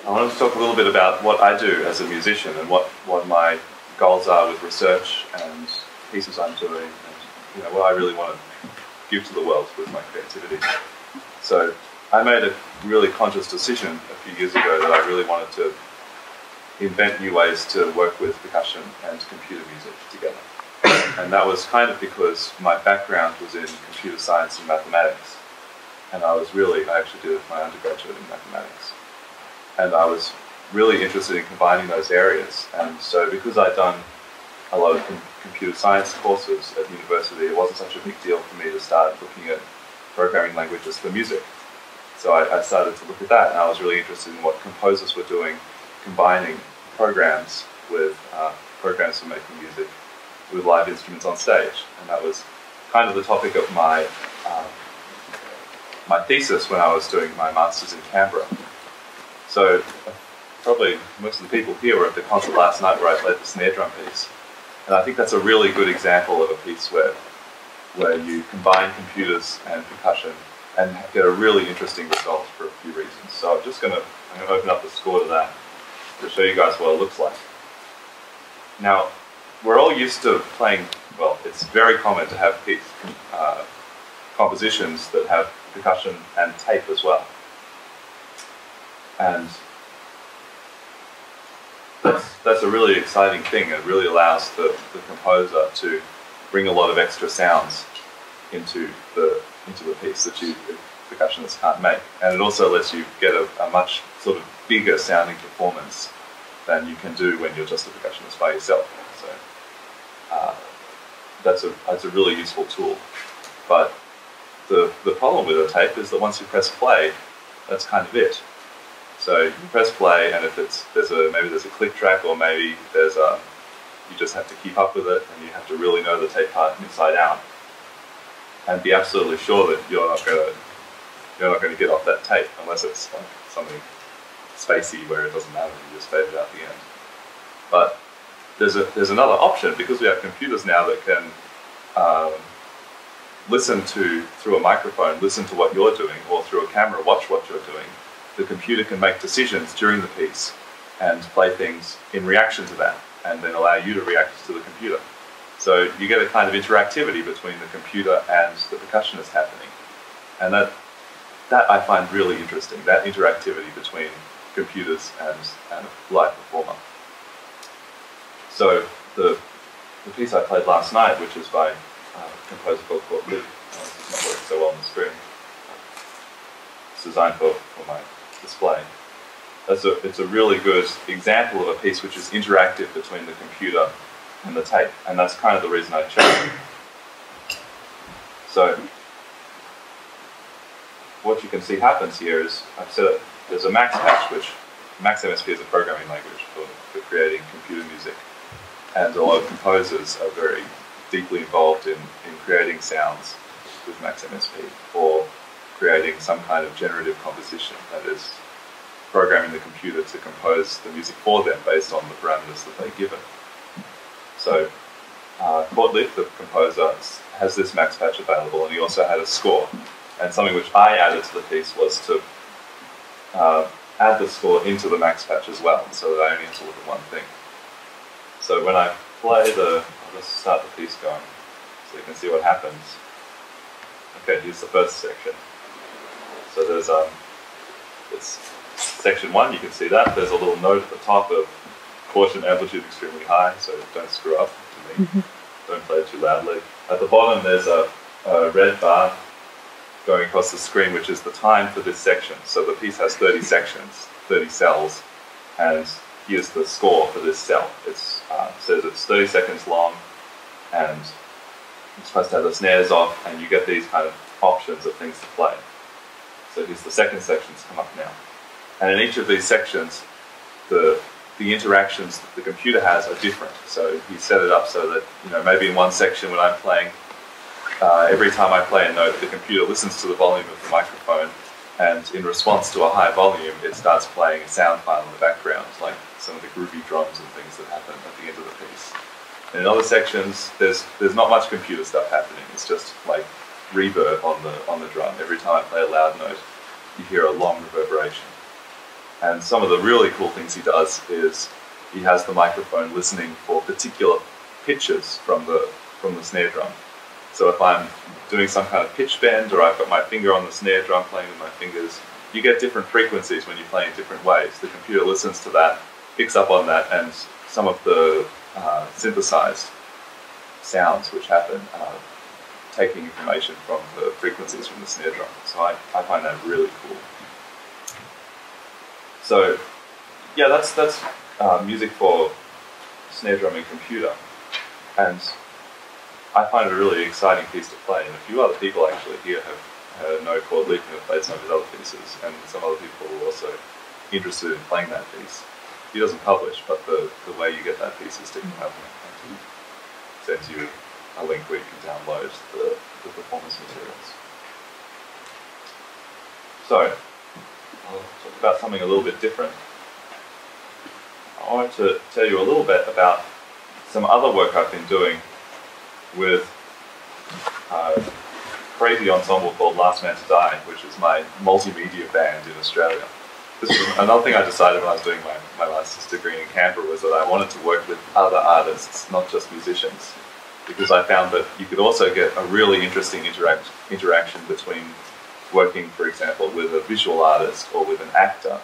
I wanted to talk a little bit about what I do as a musician and what my goals are with research and pieces I'm doing, and what I really want to give to the world with my creativity. So I made a really conscious decision a few years ago that I really wanted to invent new ways to work with percussion and computer music together. And that was kind of because my background was in computer science and mathematics. And I actually did my undergraduate in mathematics. And I was really interested in combining those areas. And so because I'd done a lot of computer science courses at university, it wasn't such a big deal for me to start looking at programming languages for music. So I started to look at that, and I was really interested in what composers were doing, combining programs with programs for making music with live instruments on stage. And that was kind of the topic of my thesis when I was doing my master's in Canberra. So probably most of the people here were at the concert last night where I played the snare drum piece. And I think that's a really good example of a piece where you combine computers and percussion and get a really interesting result for a few reasons. So I'm going to open up the score to that to show you guys what it looks like. Now, we're all used to playing, well, it's very common to have compositions that have percussion and tape as well. And that's a really exciting thing. It really allows the composer to bring a lot of extra sounds into the piece that percussionists can't make. And it also lets you get a much sort of bigger sounding performance than you can do when you're just a percussionist by yourself. So that's a really useful tool. But the problem with a tape is that once you press play, that's kind of it. So you press play, and if maybe there's a click track, or maybe you just have to keep up with it, and you have to really know the tape part inside out, and be absolutely sure that you're not going to get off that tape unless it's like something spacey where it doesn't matter, you just fade it out at the end. But there's another option, because we have computers now that can listen through a microphone, listen to what you're doing, or through a camera, watch what you're doing. The computer can make decisions during the piece and play things in reaction to that, and then allow you to react to the computer. So you get a kind of interactivity between the computer and the percussionist happening. And that I find really interesting, that interactivity between computers and a live performer. So the piece I played last night, which is by a composer called Liv, it's not working so well on the screen. It's designed for my display. It's a really good example of a piece which is interactive between the computer and the tape, and that's kind of the reason I chose it. So what you can see happens here is I've said there's a max patch, which Max MSP is a programming language for creating computer music, and a lot of composers are very deeply involved in creating sounds with Max MSP, or creating some kind of generative composition, that is, programming the computer to compose the music for them based on the parameters that they give it. So Liv, the composer, has this max patch available, and he also had a score. And something which I added to the piece was to add the score into the max patch as well, so that I only have to look at one thing. So when I play I'll just start the piece going, so you can see what happens. Okay, here's the first section. So there's it's section 1, you can see that. There's a little note at the top of caution, amplitude extremely high, so don't screw up. Don't play it too loudly. At the bottom there's a red bar going across the screen, which is the time for this section. So the piece has 30 sections, 30 cells, and here's the score for this cell. It says it's 30 seconds long, and you're supposed to have the snares off, and you get these kind of options of things to play. So here's the second section's come up now. And in each of these sections, the interactions that the computer has are different. So he set it up so that, maybe in one section when I'm playing, every time I play a note, the computer listens to the volume of the microphone, and in response to a high volume, it starts playing a sound file in the background, like some of the groovy drums and things that happen at the end of the piece. And in other sections, there's not much computer stuff happening. It's just like reverb on the drum. Every time I play a loud note, you hear a long reverberation. And some of the really cool things he does is he has the microphone listening for particular pitches from the snare drum. So if I'm doing some kind of pitch bend, or I've got my finger on the snare drum playing with my fingers, you get different frequencies when you play in different ways. The computer listens to that, picks up on that, and some of the synthesized sounds which happen taking information from the frequencies from the snare drum. So I find that really cool. So yeah, that's music for snare drum and computer, and I find it a really exciting piece to play. And a few other people actually here know Chord Leap and have played some of his other pieces, and some other people are also interested in playing that piece. He doesn't publish, but the way you get that piece is to come out and he sends you a link where you can download the performance materials. So, I'll talk about something a little bit different. I want to tell you a little bit about some other work I've been doing with a crazy ensemble called Last Man to Die, which is my multimedia band in Australia. This was another thing I decided when I was doing my master's degree in Canberra, was that I wanted to work with other artists, not just musicians, because I found that you could also get a really interesting interaction between working, for example, with a visual artist or with an actor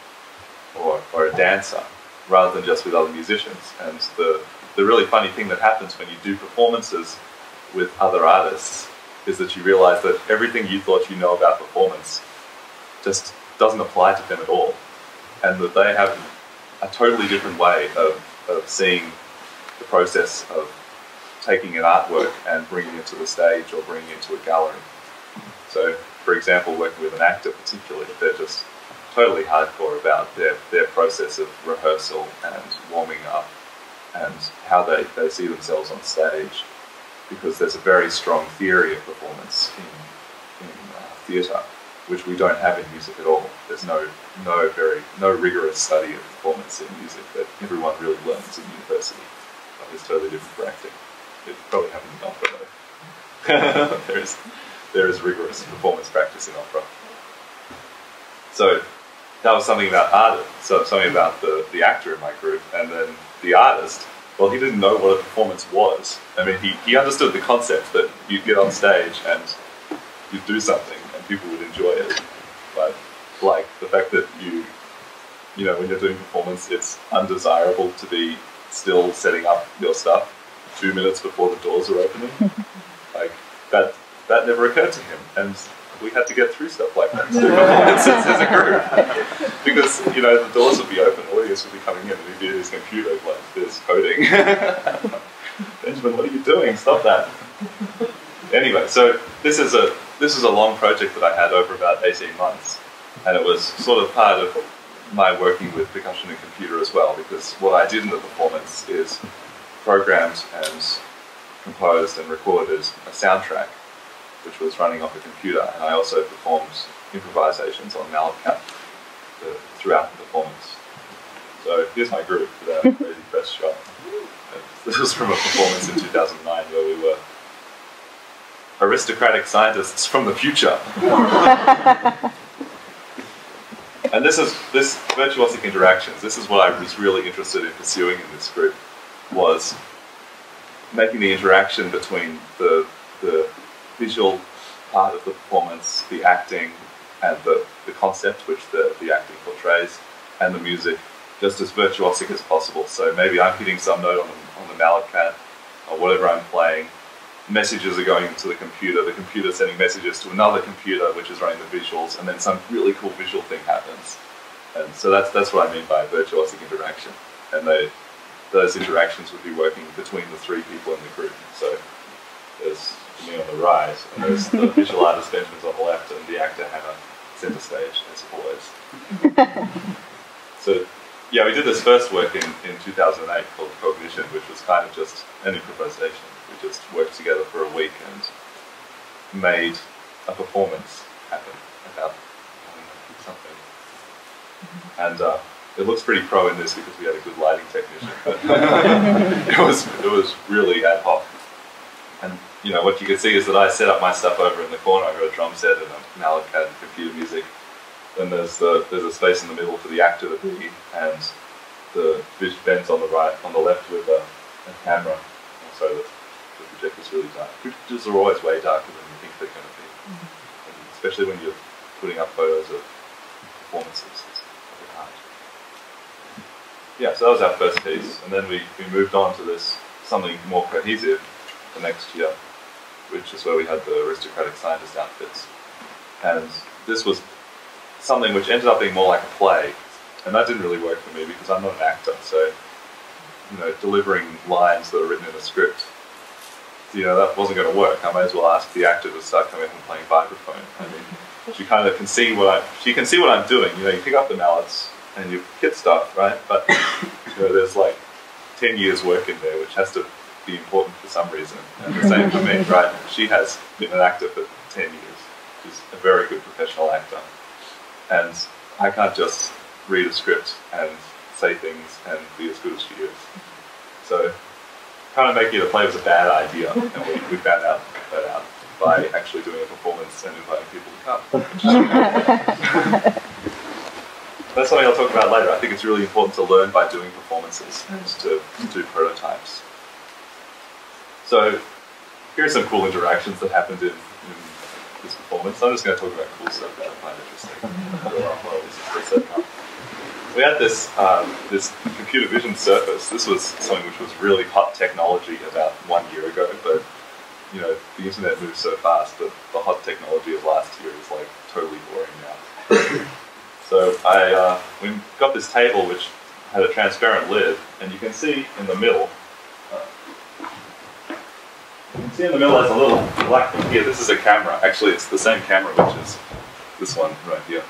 or a dancer, rather than just with other musicians. And the really funny thing that happens when you do performances with other artists is that you realize that everything you thought you know about performance just doesn't apply to them at all, and that they have a totally different way of seeing the process of taking an artwork and bringing it to the stage or bringing it to a gallery. So, for example, working with an actor particularly, they're just totally hardcore about their process of rehearsal and warming up and how they see themselves on stage, because there's a very strong theory of performance in theatre, which we don't have in music at all. There's no rigorous study of performance in music that everyone really learns in university. It's totally different for acting. It probably happens in opera though. there is rigorous performance practice in opera. So that was something about artist, so something about the actor in my group, and then the artist. Well, he didn't know what a performance was. I mean, he understood the concept that you'd get on stage and you'd do something and people would enjoy it. But like the fact that you know, when you're doing performance, it's undesirable to be still setting up your stuff 2 minutes before the doors are opening. Like that never occurred to him, and we had to get through stuff like that to do performances as a group. Because, you know, the doors would be open, audience would be coming in, and he'd be at his computer like, there's coding. Benjamin, what are you doing? Stop that. Anyway, so this is a long project that I had over about 18 months, and it was sort of part of my working with percussion and computer as well, because what I did in the performance is programmed and composed and recorded a soundtrack which was running off a computer, and I also performed improvisations on mallet throughout the performance. So here's my group with our crazy press shot. This was from a performance in 2009 where we were aristocratic scientists from the future. And this virtuosic interactions, this is what I was really interested in pursuing in this group, was making the interaction between the visual part of the performance, the acting, and the concept which the acting portrays, and the music, just as virtuosic as possible. So maybe I'm hitting some note on the mallet pad, or whatever I'm playing, messages are going to the computer sending messages to another computer which is running the visuals, and then some really cool visual thing happens. And so that's what I mean by virtuosic interaction. And those interactions would be working between the three people in the group. So there's me on the right, and there's the visual artist Benjamin's on the left, and the actor Hannah centre stage, as always. So yeah, we did this first work in 2008 called Cognition, which was kind of just an improvisation. We just worked together for a week and made a performance happen about something. And it looks pretty pro in this because we had a good lighting technician, but it was really ad hoc. And you know, what you can see is that I set up my stuff over in the corner. I got a drum set and a mallet pad and computer music. and there's a space in the middle for the actor to be, and the vents on the right, on the left with a camera. So the projector's really dark. Projectors are always way darker than you think they're going to be, especially when you're putting up photos of performances. It's really hard. Yeah, so that was our first piece, and then we moved on to this something more cohesive the next year, which is where we had the aristocratic scientist outfits. And this was something which ended up being more like a play, and that didn't really work for me because I'm not an actor, so delivering lines that are written in a script, that wasn't going to work. I may as well ask the actor to start coming up and playing vibraphone. I mean, she kind of can see what I'm doing. You pick up the mallets and you hit stuff, right? But there's like 10 years work in there, which has to be important for some reason. And the same for me, right? She has been an actor for 10 years. She's a very good professional actor. And I can't just read a script and say things and be as good as she is. So kind of making it a play was a bad idea, and we found that out by actually doing a performance and inviting people to come. That's something I'll talk about later. I think it's really important to learn by doing performances and to do prototypes. So here are some cool interactions that happened in this performance. I'm just going to talk about cool stuff that I find interesting. We had this computer vision surface. This was something which was really hot technology about 1 year ago, but the internet moves so fast that the hot technology of last year is like totally boring now. So we got this table which had a transparent lid, and you can see in the middle. There's a little black thing here. This is a camera. Actually, it's the same camera, which is this one right here.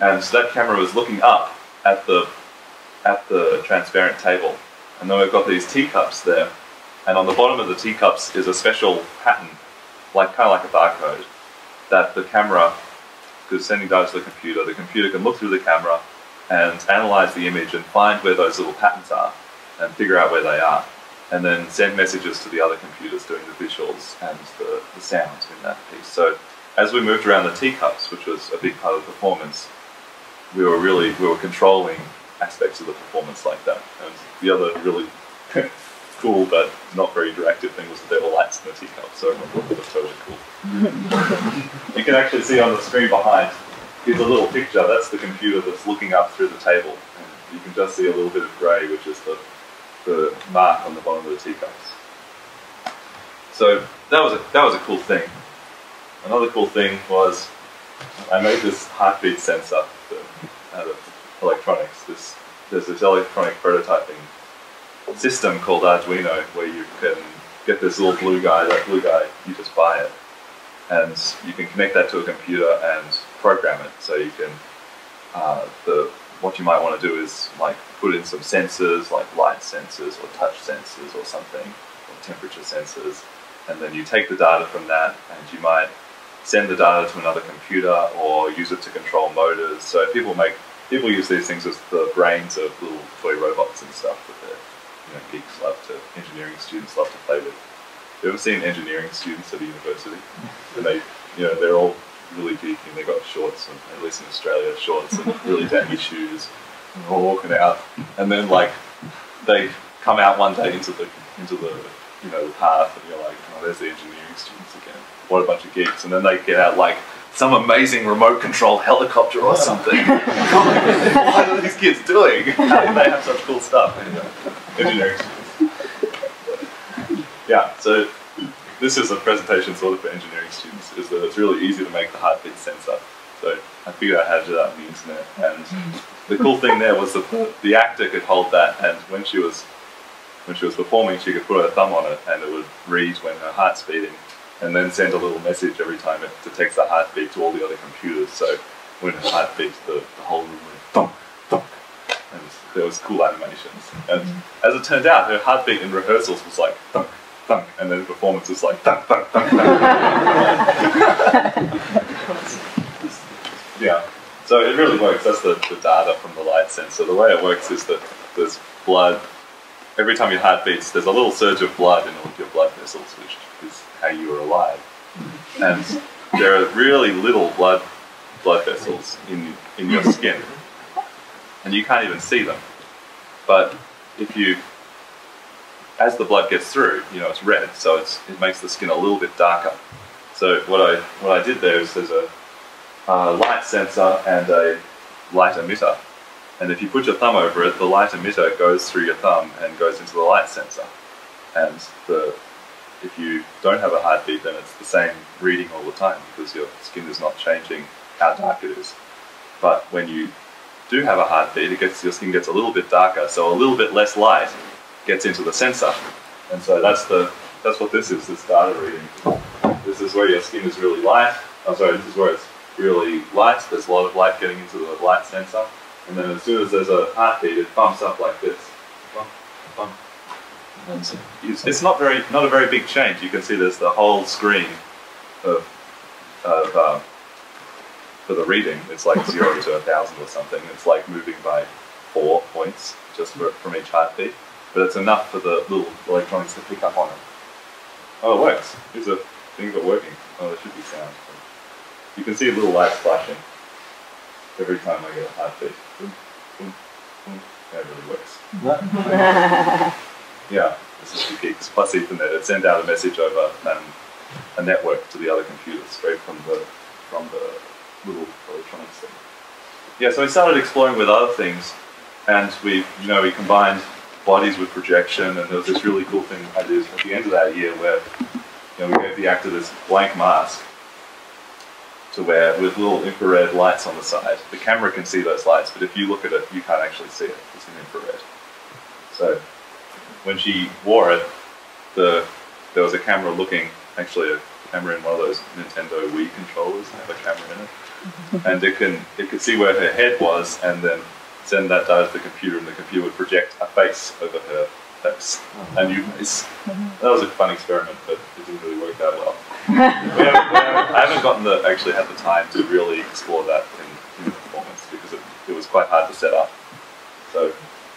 And so that camera was looking up at the transparent table, and then we've got these teacups there, and on the bottom of the teacups is a special pattern, kind of like a barcode, that the camera, because sending data to the computer can look through the camera and analyze the image and find where those little patterns are and figure out where they are, and then send messages to the other computers doing the visuals and the sound in that piece. So as we moved around the teacups, which was a big part of the performance, we were controlling aspects of the performance like that. And the other really cool but not very interactive thing was that there were lights in the teacup, so it was totally cool. You can actually see on the screen behind, here's a little picture. That's the computer that's looking up through the table. And you can just see a little bit of grey, which is the mark on the bottom of the teacups. So that was a cool thing. Another cool thing was I made this heartbeat sensor out of electronics. There's this electronic prototyping system called Arduino where you can get this little blue guy. That blue guy, you just buy it, and you can connect that to a computer and program it. So you can what you might want to do is put in some sensors, like light sensors or touch sensors or something, or temperature sensors, and then you take the data from that, and you might send the data to another computer or use it to control motors. So people use these things as the brains of little toy robots and stuff that engineering students love to play with. Have you ever seen engineering students at a university? And they're all really geeky, and they've got shorts, and at least in Australia, shorts and really dandy shoes, and they're all walking out, and then they come out one day into the path, and you're like, oh, there's the engineering students again. What a bunch of geeks. And then they get out some amazing remote control helicopter or something. What are these kids doing? How do they have such cool stuff? Engineering students. Yeah, so this is a presentation sort of for engineering students, is that it's really easy to make the heartbeat sensor. So I figured out how to do that on the internet. And the cool thing there was that the actor could hold that, and when she was performing, she could put her thumb on it, and it would read when her heart's beating, and then send a little message every time it detects the heartbeat to all the other computers. So when her heart beats, the whole room went thump, thump. And there was cool animations. And as it turned out, her heartbeat in rehearsals was like thunk, thunk, and then performance was like thunk, thunk, thunk, thunk. Yeah. So it really works. That's the data from the light sensor. The way it works is that there's blood. Every time your heart beats, there's a little surge of blood in all of your blood vessels, which is how you are alive. And there are really little blood blood vessels in your skin, and you can't even see them. But if you, as the blood gets through, it's red, so it makes the skin a little bit darker. So what I did there is there's a light sensor and a light emitter, and if you put your thumb over it, the light emitter goes through your thumb and goes into the light sensor. And if you don't have a heartbeat, then it's the same reading all the time because your skin is not changing how dark it is. But when you do have a heartbeat, your skin gets a little bit darker, so a little bit less light gets into the sensor. And so that's what this is, this data reading. This is where your skin is really light. This is where it's really light. There's a lot of light getting into the light sensor. And then as soon as there's a heartbeat, it bumps up like this. Bump, bump. And it's not a very big change. You can see there's the whole screen for the reading. It's like 0 to 1,000 or something. It's like moving by 4 points just from each heartbeat. But it's enough for the little electronics to pick up on it. Oh, it works. These are things are working. Oh, there should be sound. You can see little lights flashing every time I get a heartbeat. Boom, boom, boom. That really works. Yeah, this is 2 gigs plus Ethernet. It sends out a message over a network to the other computers straight from the little electronics thing. Yeah, so we started exploring with other things, and we combined bodies with projection, and there was this really cool thing I did at the end of that year where we gave the actor this blank mask to wear with little infrared lights on the side. The camera can see those lights, but if you look at it, you can't actually see it. It's in infrared. So when she wore it, there was a camera looking, actually a camera in one of those Nintendo Wii controllers, have a camera in it, and it could see where her head was, and then send that data to the computer, and the computer would project a face over her face, a new face. That was a fun experiment, but it didn't really work that well. I haven't actually had the time to really explore that in the performance because it was quite hard to set up. So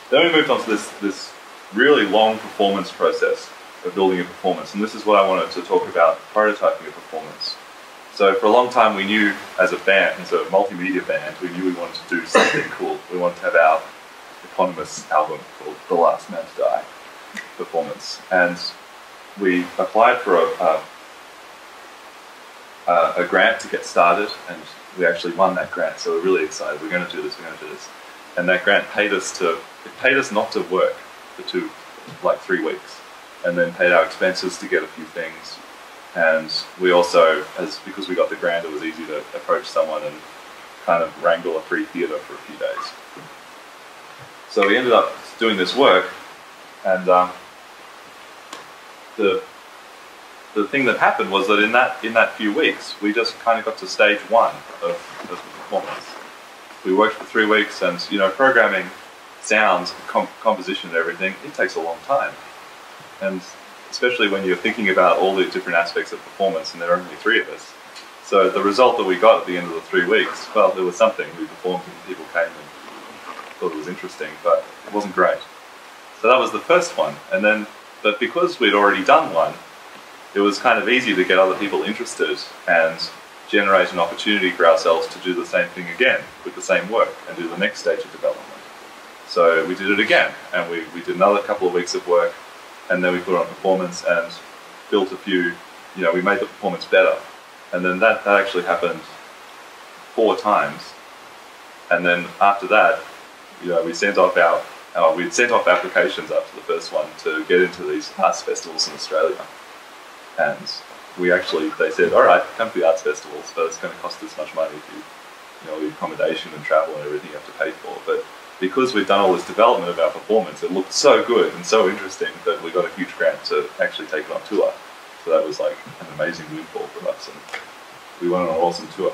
then we moved on to this really long performance process of building a performance, and this is what I wanted to talk about, prototyping a performance. So for a long time we knew as a band, as a multimedia band, we knew we wanted to do something cool. We wanted to have our eponymous album called The Last Man to Die performance. And we applied for a grant to get started, and we actually won that grant, so we're really excited. We're going to do this, we're going to do this. And that grant paid us not to work for 3 weeks, and then paid our expenses to get a few things. And we also, because we got the grant, it was easy to approach someone and kind of wrangle a free theatre for a few days. So we ended up doing this work, and the thing that happened was that in that few weeks, we just kind of got to stage 1 of the performance. We worked for 3 weeks, and programming sounds, composition and everything, it takes a long time. And especially when you're thinking about all the different aspects of performance, and there are only 3 of us. So the result that we got at the end of the 3 weeks, well, there was something. We performed and people came and thought it was interesting, but it wasn't great. So that was the first one. But because we'd already done one, it was kind of easy to get other people interested and generate an opportunity for ourselves to do the same thing again with the same work and do the next stage of development. So we did it again, and we did another couple of weeks of work, and then we put on performance and built a few, we made the performance better. And then that actually happened 4 times. And then after that, we sent off we'd sent off applications after the first one to get into these arts festivals in Australia. And they said, all right, come to the arts festivals, but it's going to cost this much money for the accommodation and travel and everything you have to pay for. But because we've done all this development of our performance, it looked so good and so interesting that we got a huge grant to actually take it on tour. So that was like an amazing windfall for us, and we went on an awesome tour.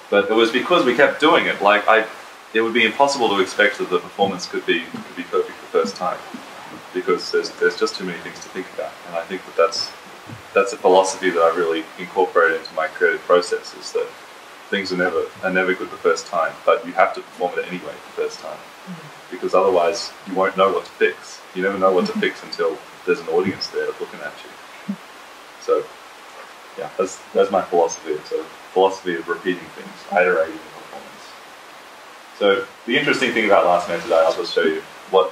But it was because we kept doing it. It would be impossible to expect that the performance could be perfect the first time, because there's just too many things to think about. And I think that's a philosophy that I really incorporated into my creative process, is that things are never good the first time, but you have to perform it anyway the first time, because otherwise you won't know what to fix. You never know what to fix until there's an audience there looking at you. So yeah, that's my philosophy. It's a philosophy of repeating things, iterating the performance. So the interesting thing about Last Man today, I'll just show you what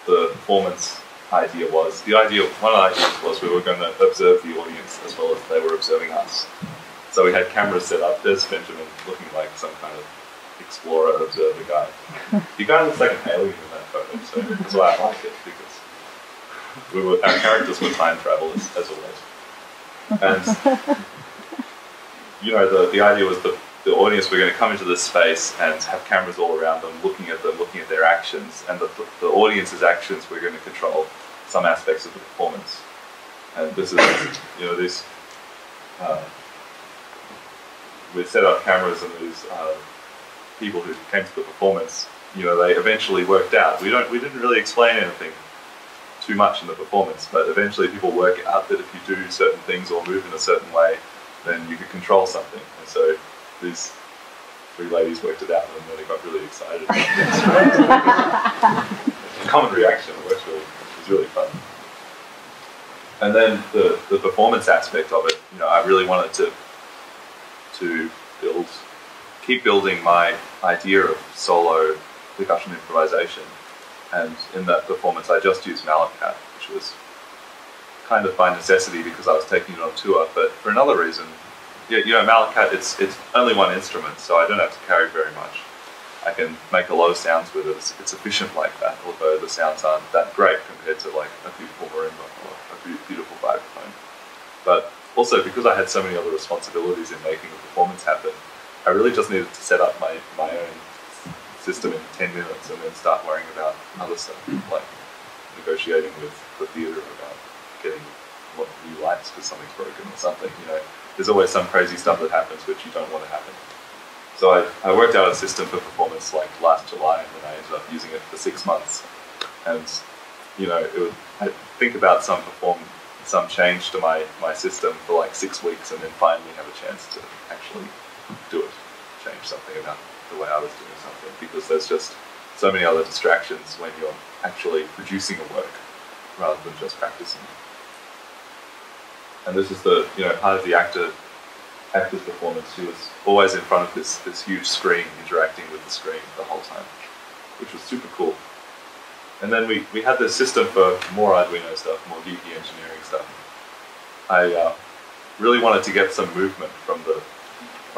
the performance idea was. The idea, one of the ideas was we were going to observe the audience as well as they were observing us. So we had cameras set up. There's Benjamin looking like some kind of explorer, observer guy. He kind of looks like an alien in that photo, so that's why I like it, because our characters were time travelers, as always. And, you know, the idea was the audience were going to come into this space and have cameras all around them, looking at their actions, and the audience's actions were going to control some aspects of the performance. And this is, you know, this, we set up cameras and these people who came to the performance, you know, they eventually worked out. We didn't really explain anything too much in the performance, but eventually people work out that if you do certain things or move in a certain way, then you could control something. And so these three ladies worked it out, and then they got really excited. A common reaction. It was really fun. And then the performance aspect of it, you know, I really wanted to keep building my idea of solo percussion improvisation. And in that performance, I just used mallet cat, which was kind of by necessity because I was taking it on tour. But for another reason, yeah, you know, mallet cat, it's only one instrument, so I don't have to carry very much. I can make a lot of sounds with it. It's efficient like that, although the sounds aren't that great compared to like a beautiful marimba or a beautiful vibraphone. But also because I had so many other responsibilities in making the performance happen, I really just needed to set up my own system in 10 minutes and then start worrying about other stuff, like negotiating with the theatre about getting new lights because something's broken or something. You know, there's always some crazy stuff that happens which you don't want to happen. So I worked out a system for performance like last July, and then I ended up using it for 6 months. And you know, I'd think about some change to my system for like 6 weeks, and then finally have a chance to actually do it, change something about the way I was doing something, because there's just so many other distractions when you're actually producing a work rather than just practicing. And this is the, you know, part of the actor's performance. She was always in front of this huge screen, interacting with the screen the whole time, which was super cool. And then we had this system for more Arduino stuff, more geeky engineering stuff. I really wanted to get some movement from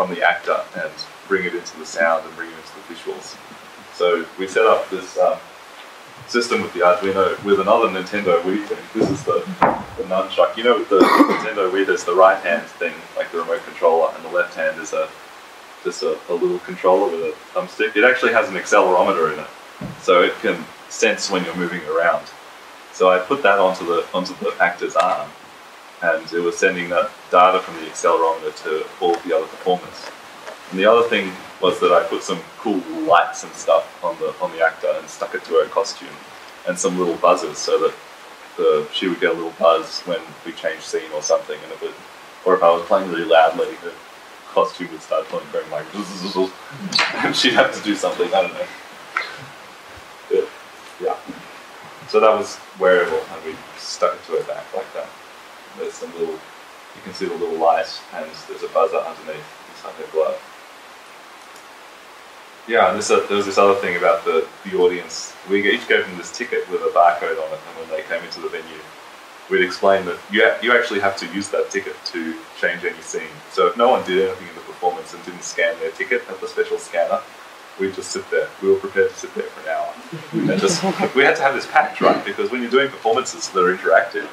the actor and bring it into the sound and bring it into the visuals. So we set up this system with the Arduino with another Nintendo Wii thing. This is the nunchuck. You know, with the Nintendo Wii, there's the right hand thing, like the remote controller, and the left hand is just a little controller with a thumbstick. It actually has an accelerometer in it, so it can sense when you're moving around. So I put that onto the actor's arm, and it was sending that data from the accelerometer to all of the other performers. And the other thing was that I put some cool lights and stuff on the actor and stuck it to her costume, and some little buzzers so that she would get a little buzz when we changed scene or something, and or if I was playing really loudly, her costume would start going like zzz, and she'd have to do something, I don't know. Yeah. So that was wearable, and we stuck it to her back like that. There's some little, you can see the little light, and there's a buzzer underneath inside her glove. Yeah, and there was this other thing about the audience. We each gave them this ticket with a barcode on it, and when they came into the venue, we'd explain that you actually have to use that ticket to change any scene. So if no one did anything in the performance and didn't scan their ticket at the special scanner, we'd just sit there. We were prepared to sit there for an hour. And we had to have this pact, right? Because when you're doing performances that are interactive,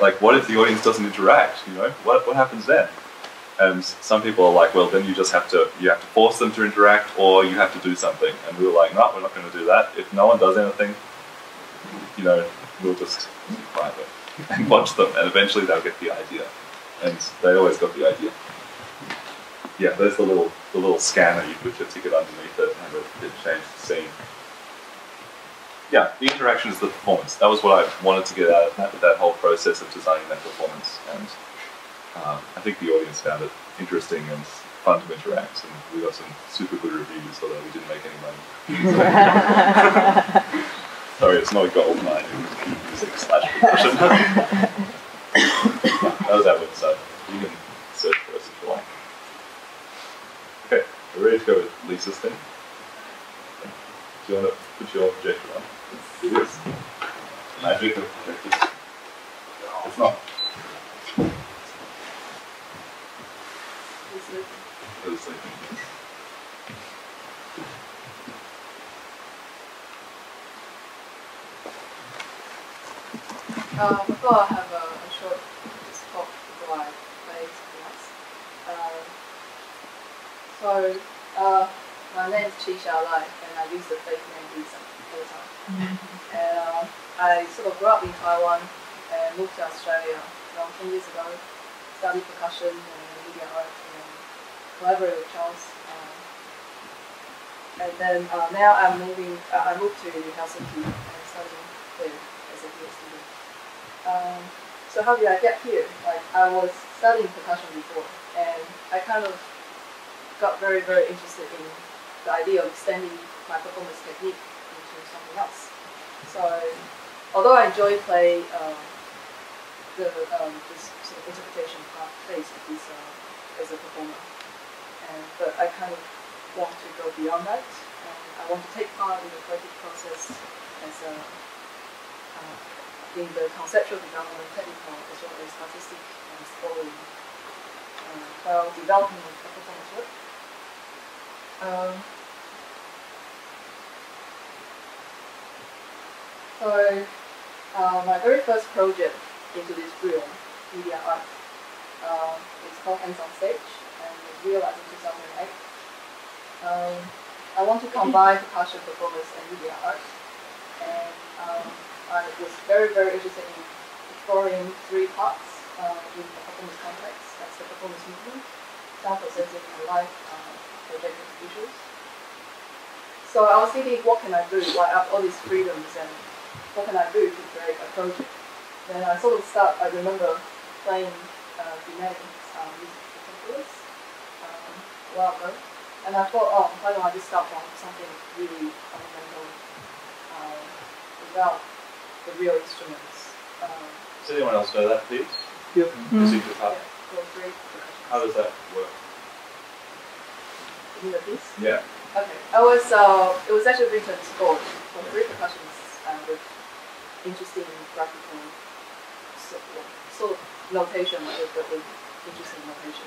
like, what if the audience doesn't interact? You know, what happens then? And some people are like, well, then you have to force them to interact, or you have to do something. And we were like, no, we're not going to do that. If no one does anything, you know, we'll just be quiet and watch them, and eventually they'll get the idea. And they always got the idea. Yeah, there's the little scanner. You put your ticket underneath it, and it changed the scene. Yeah, the interaction is the performance. That was what I wanted to get out of that whole process of designing that performance. And I think the audience found it interesting and fun to interact, and we got some super good reviews, although we didn't make any money. Sorry, it's not a gold mine, it was music/percussion. That was our website. You can search for us if you like. Okay, we're ready to go with Lisa's thing. Do you want to put your projector on? It is. Magic of projectors. It's not. It is sleeping. Before I have a short talk before I play something else. My name is Chi-Hsia Lai, and I use the fake name Lisa all the time. And I sort of grew up in Taiwan and moved to Australia around 10 years ago. Studied percussion and media art and collaborated with Charles. And then now I moved to Helsinki and studying there as a PhD student. So how did I get here? Like, I was studying percussion before, and I kind of got very, very interested in the idea of extending my performance technique into something else. So, although I enjoy play this sort of interpretation phase of this as a performer, but I kind of want to go beyond that, and I want to take part in the creative process as in the conceptual development, technical as well as artistic and scoring, while developing a performance work. My very first project into this realm, media art, is called Hands on Stage, and it was realized in 2008. I want to combine percussion performance and media art, and I was very, very interested in exploring three parts in the performance context. That's the performance movement, sound processing, and live projected visuals. So I was thinking, what can I do? Why I have all these freedoms, and what can I do to create a project? Then I sort of I remember playing Vietnamese music particulars a while ago, and I thought, oh, why don't I just start from something really fundamental without the real instruments. Does anyone else know that, please? Yep. The secret part? Yeah, How does that work? You know this? Yeah. Okay. It was actually written score for three percussionists with interesting graphical sort of notation, with interesting notation,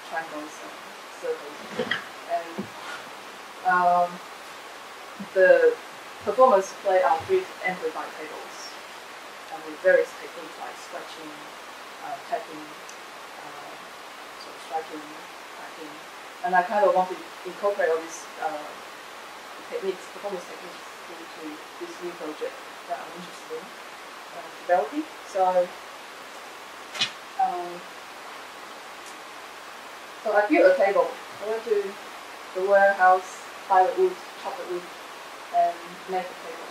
triangles and circles, and the performers play on three amplified tables with various techniques like scratching, tapping, sort of striking, cracking, and I kind of want to incorporate all these techniques, performance techniques, into this new project that I'm interested in developing. So I built a table. I went to the warehouse, buy the wood, chop the wood, and make a table.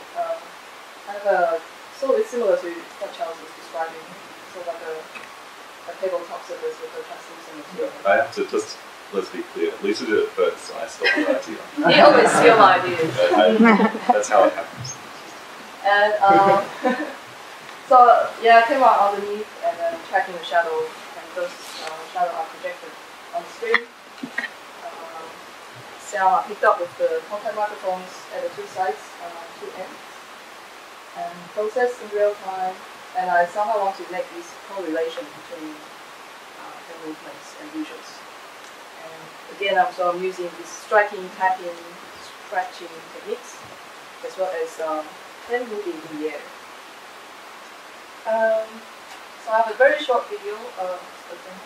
Kind of sort of similar to what Charles was describing, sort of like a tabletop surface with a translucent material. I have to just, let's be clear, Lisa did it first, and I stole her idea. He always steals my ideas. That's how it happens. And so yeah, I came out underneath and then tracking the shadow, and those shadows are projected on the screen. Sound I picked up with the contact microphones at the two sides, two ends, and processed in real time. And I somehow want to make this correlation between hand movements and visuals. And again, I'm using these striking, tapping, scratching techniques, as well as hand moving in the air. So I have a very short video of the demo.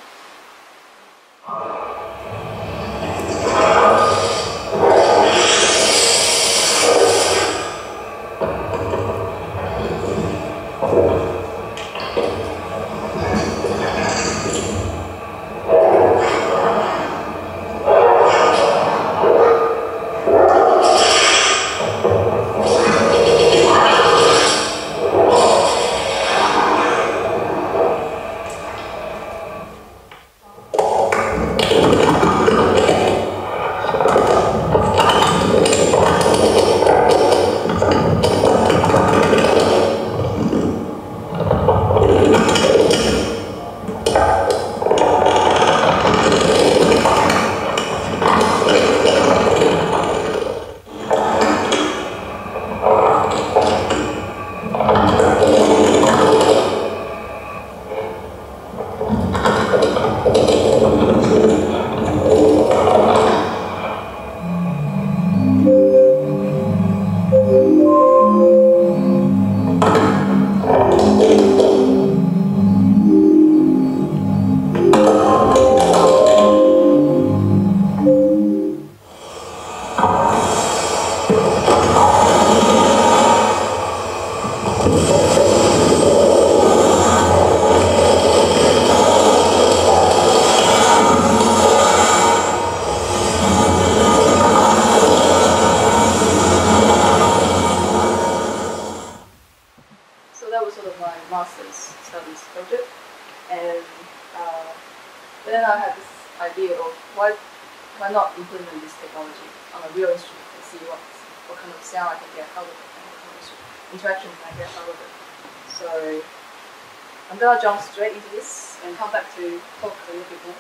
master's studies project, and then I had this idea of why not implement this technology on a real instrument and see what kind of sound I can get out of it and what kind of interaction can I get out of it. So I'm gonna jump straight into this and come back to talk a little bit more.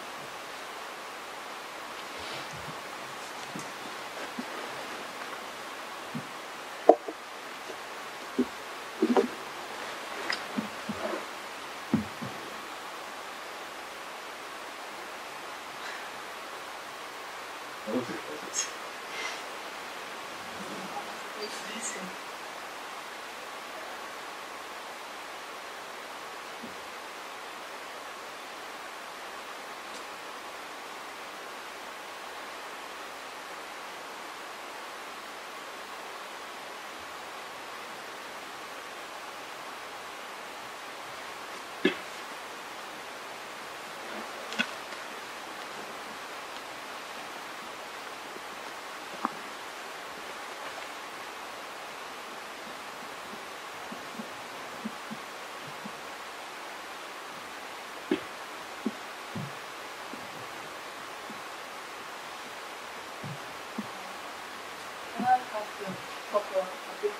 Can I have the talk a bit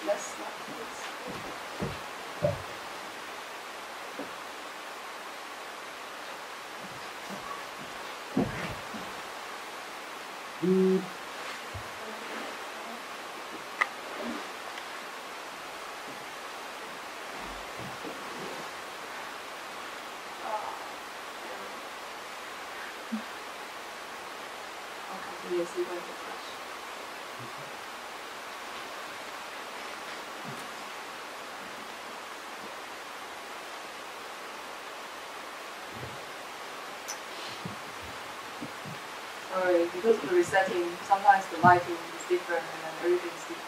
less like this? I'll continuously going to flash. Sorry, because of the resetting, sometimes the lighting is different and then everything is different.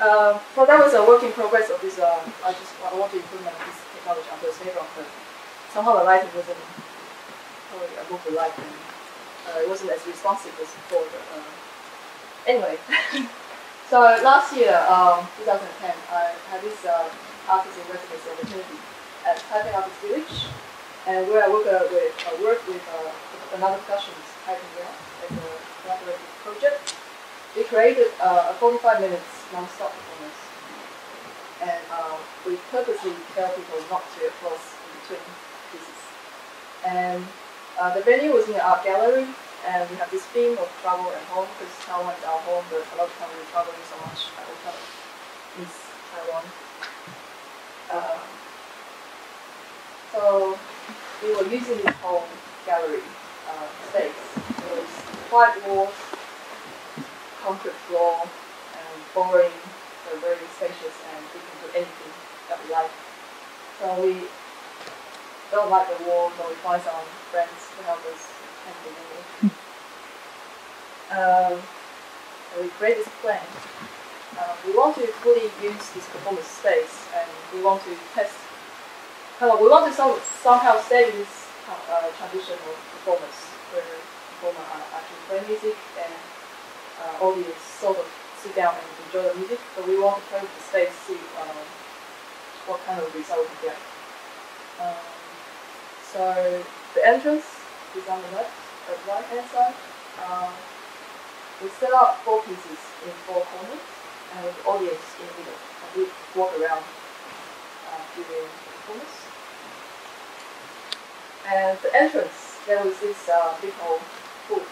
So that was a work in progress of this. I want to implement this technology onto a paper, but somehow the lighting wasn't probably I moved the light and it wasn't as responsive as before. But, anyway, so last year, 2010, I had this artist in residency opportunity at Taipei Artist Village, and where I worked with another percussionist, Taipei as a collaborative project. We created a 45 minutes non-stop performance, and we purposely tell people not to applause in between pieces. And the venue was in an art gallery, and we have this theme of travel and home, because Taiwan is our home, but a lot of times we're traveling so much that we kind of miss Taiwan. So we were using this whole gallery space. It was white walls, concrete floor, and boring, so very spacious, and we can do anything that we like. So we don't like the wall, so we find some friends to help us paint the wall. So we create this plan. We want to fully use this performance space, and we want to test. We want to somehow stay in this traditional performance, where performers are actually playing music and audience sort of sit down and enjoy the music. But we want to play with the space, see what kind of result we get. So the entrance is on the right hand side. We set up 4 pieces in 4 corners, and with the audience in the middle. And we walk around during the performance. And the entrance, there was this big old food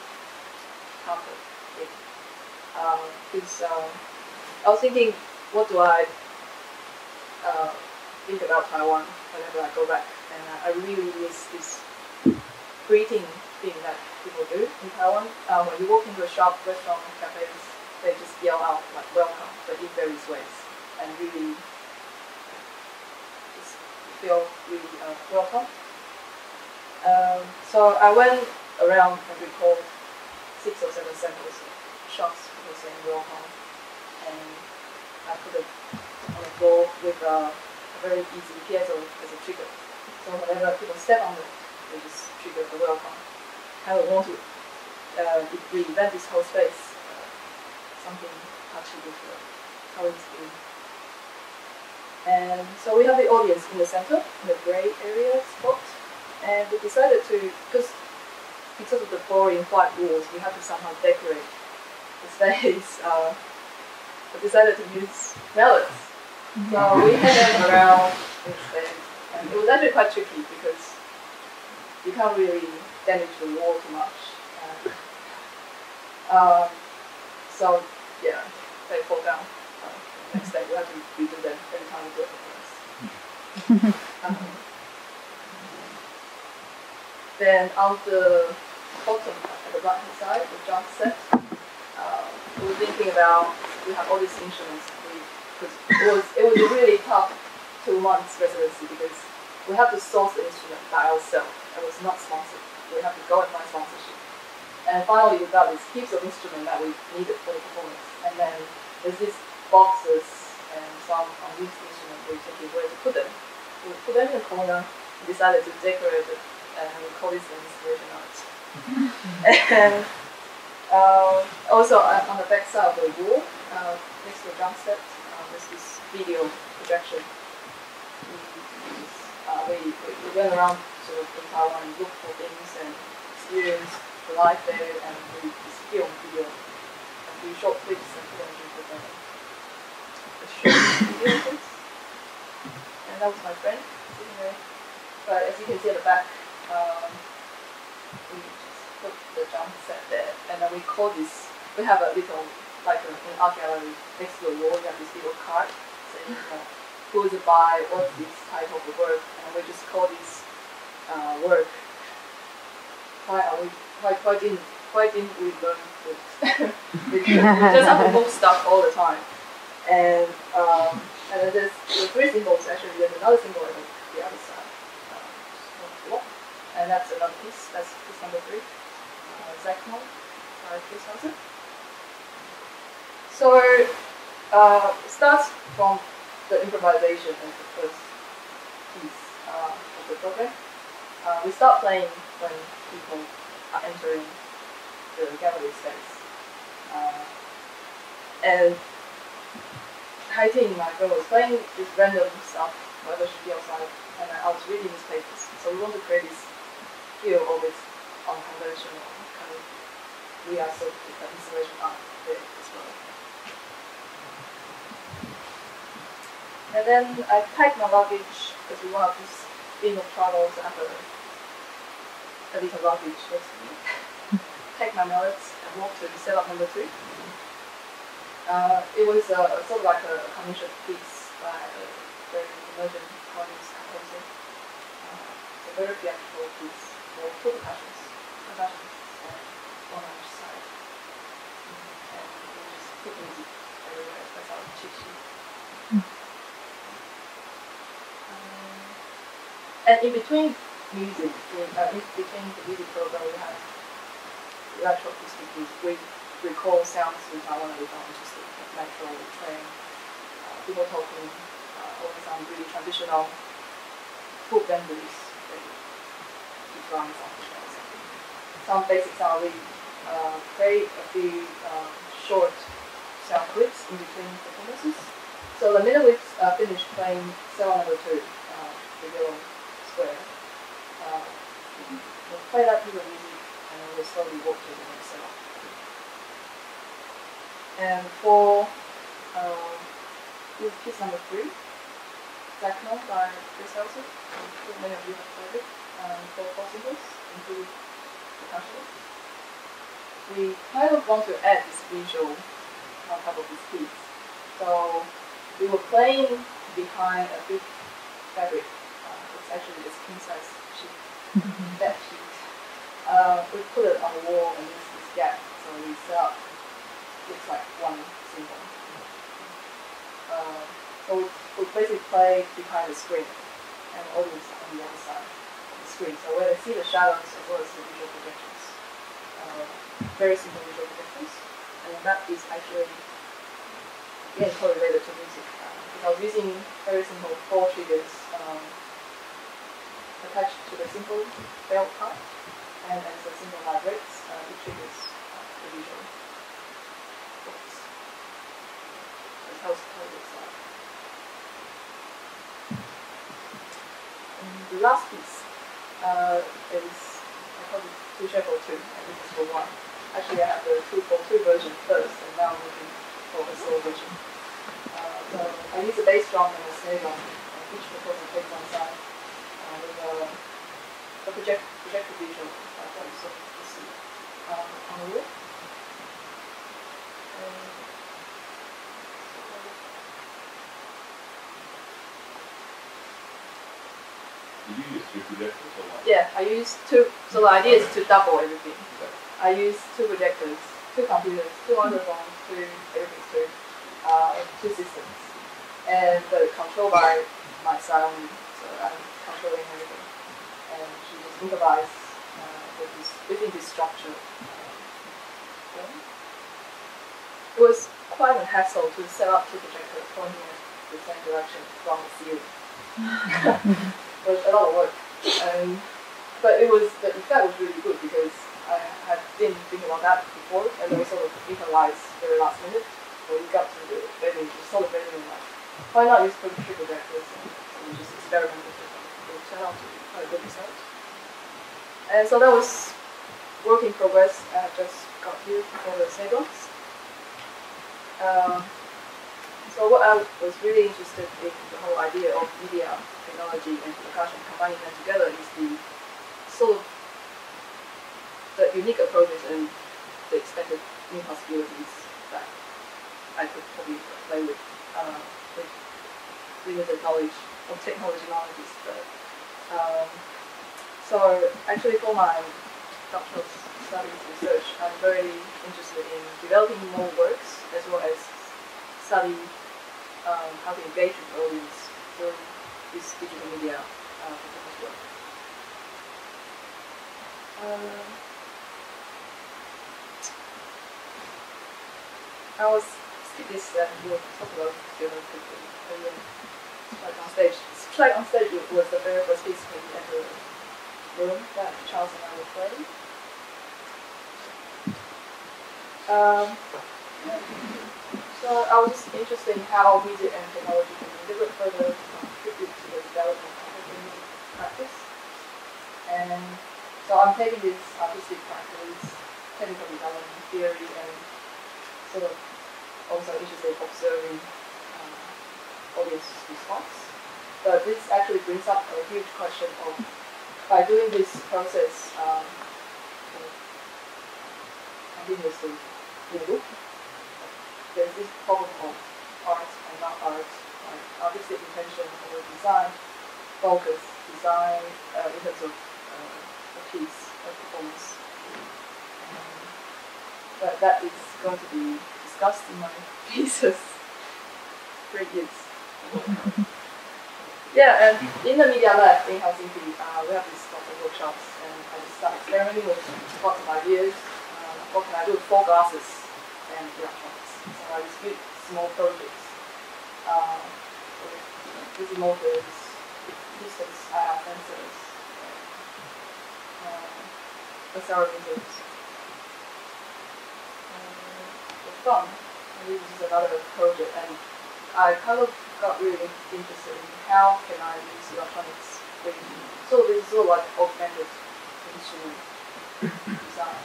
counter thing. I was thinking, what do I think about Taiwan whenever I go back? And I really miss this greeting thing that people do in Taiwan. When you walk into a shop, restaurant, cafes, they just yell out like "welcome," but in various ways, and really just feel really welcome. So I went around and recalled 6 or 7 samples of shots people saying welcome, and I put it on the floor with a very easy piezo as a trigger. So whenever people step on it, they just trigger the welcome. Kind of want to reinvent this whole space, something touchy with how it's been. And so we have the audience in the center, in the gray area spot, and we decided to, because of the boring white walls, we have to somehow decorate the space. We decided to use melons. So we had them around in space, and it was actually quite tricky because you can't really damage the wall too much. So yeah, they fall down. Next day we have to redo them every time we do it. Then on the bottom, at the right hand side, the drum set, we were thinking about, we have all these instruments. Because it was a really tough 2 months residency, because we have to source the instrument by ourselves. It was not sponsored. We have to go and find sponsorship. And finally, we got these heaps of instruments that we needed for the performance. And then there's these boxes and some unused instruments. We were thinking where to put them. We put them in a corner. We decided to decorate it, and we call this installation art. And also on the back side of the wall, next to the drum set, there's this video projection. We went around sort of in Taiwan and looked for things and experienced the life there, and we just film video, a few short clips, and then we put them the short video clips. And that was my friend sitting there. But as you can see at the back, we just put the drum set there, and then we call this. We have a little, like an art gallery next to the wall. We have this little card saying, who is it by, what's this title of the work, and we just call this work. Why didn't we learn this? We just have to move stuff all the time. And then there's the 3 symbols. Actually, there's another symbol on the other side. And that's another piece. That's piece number 3. Zacmo by Chris Hauser. So It starts from the improvisation as the first piece of the project. We start playing when people are entering the gallery space. And Haiti, my girl, was playing this random stuff, whatever she feels like, and I was reading these papers. So we want to create this feel of this unconventional kind of, we are sort of the installation art there as well. And then I packed my luggage because we want this being of travel to have a little luggage next to me. Packed my mallets and walked to setup number 3. It was sort of like a commissioned piece by a very emergent artist composer. It's a very theatrical piece for 2 percussions and 1 on each side. And we just put music everywhere. That's our cheat sheet. And in between music, in between the music program, we have electroacoustic music. We record sounds which I want to be interested in, like natural train, people talking, or some really traditional food vendors, keep drawing something or something. Some basic sound, we play a few short sound clips in between performances. So the minute we finish playing cell number 2, the yellow square, we'll play that piece of music and then we'll slowly walk to the next cell. And for this piece number 3, Techno by Chris Helser, many of you have played it, for 4 singles, including percussion. We kind of want to add this visual on top of this piece. So we were playing behind a big fabric. It's actually this king size sheet, that sheet. We put it on the wall and there's this gap, so we set up. Looks like one symbol. So we basically play behind the screen, and the audience on the other side of the screen. So where they see the shadows as well as the visual projections. Very simple visual projections. And that is actually, again, correlated to music. Because I was using very simple 4 triggers attached to the simple bell part, and as the simple vibrates, it triggers the visual. That's how it looks like. And the last piece is, I call it 2 chef or 2, and this is for 1. Actually, I have the 2/3 version first, and now I'm looking for a solo version. So I use a bass drum and a snare drum, and each performer takes one side with a projected visual that you sort of see on the wall. Did you use 2 projectors or 1? Yeah, I use 2. So the idea is to double everything. Okay. I use 2 projectors, 2 computers, 2 microphones, 2 everything, 2 systems, and controlled by my son. So I'm controlling everything, and she just improvised within this structure. It was quite a hassle to set up 2 projectors pointing in the same direction from the ceiling. It was a lot of work, but the effect was really good because I didn't think about that before, and we sort of improvised very last minute. When we got to the bedroom, just sort of bedroom, like, why not use 3 projectors? And we just experimented with it. It turned out to be quite a good result. And so that was work in progress. I just got here for the segments. So what I was really interested in the whole idea of media, technology, and percussion, combining them together is the sort of the unique approaches and the expected new possibilities that I could probably play with limited knowledge of technology knowledge. But so actually for my doctoral studies research, I'm very interested in developing more works as well as study how to engage with the audience through this digital media performance work. I was this and we'll talk about together quickly. And then Strike on Stage. Strike on Stage was the very first piece when we entered the room that Charles and I were playing. So I was interested in how music and technology can deliver further contribute to the development of the music practice. And so I'm taking this artistic practice, technical development theory, and sort of also interested in observing audience response. But this actually brings up a huge question of, by doing this process continuously in a loop, there's this problem of art and not art, like artistic intention or design focus, design in terms of a piece, a performance. But that is going to be discussed in my pieces. 3 years. Yeah, and in the media lab in Helsinki, we have these lots of workshops, and I just started experimenting with lots of ideas. What can I do with 4 glasses and electronics? So I just built small projects with busy motors, pistons, sensors, accelerators. It's fun. And this is another project, and I kind of got really interested in how can I use electronics. So this is all like augmented instrument design.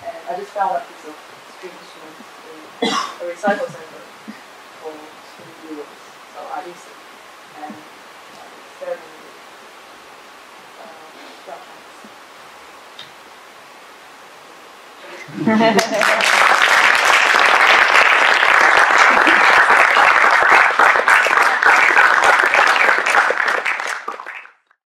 And I just found a piece of string instrument in a recycle center for string viewers. So I used it and experimented with electronics.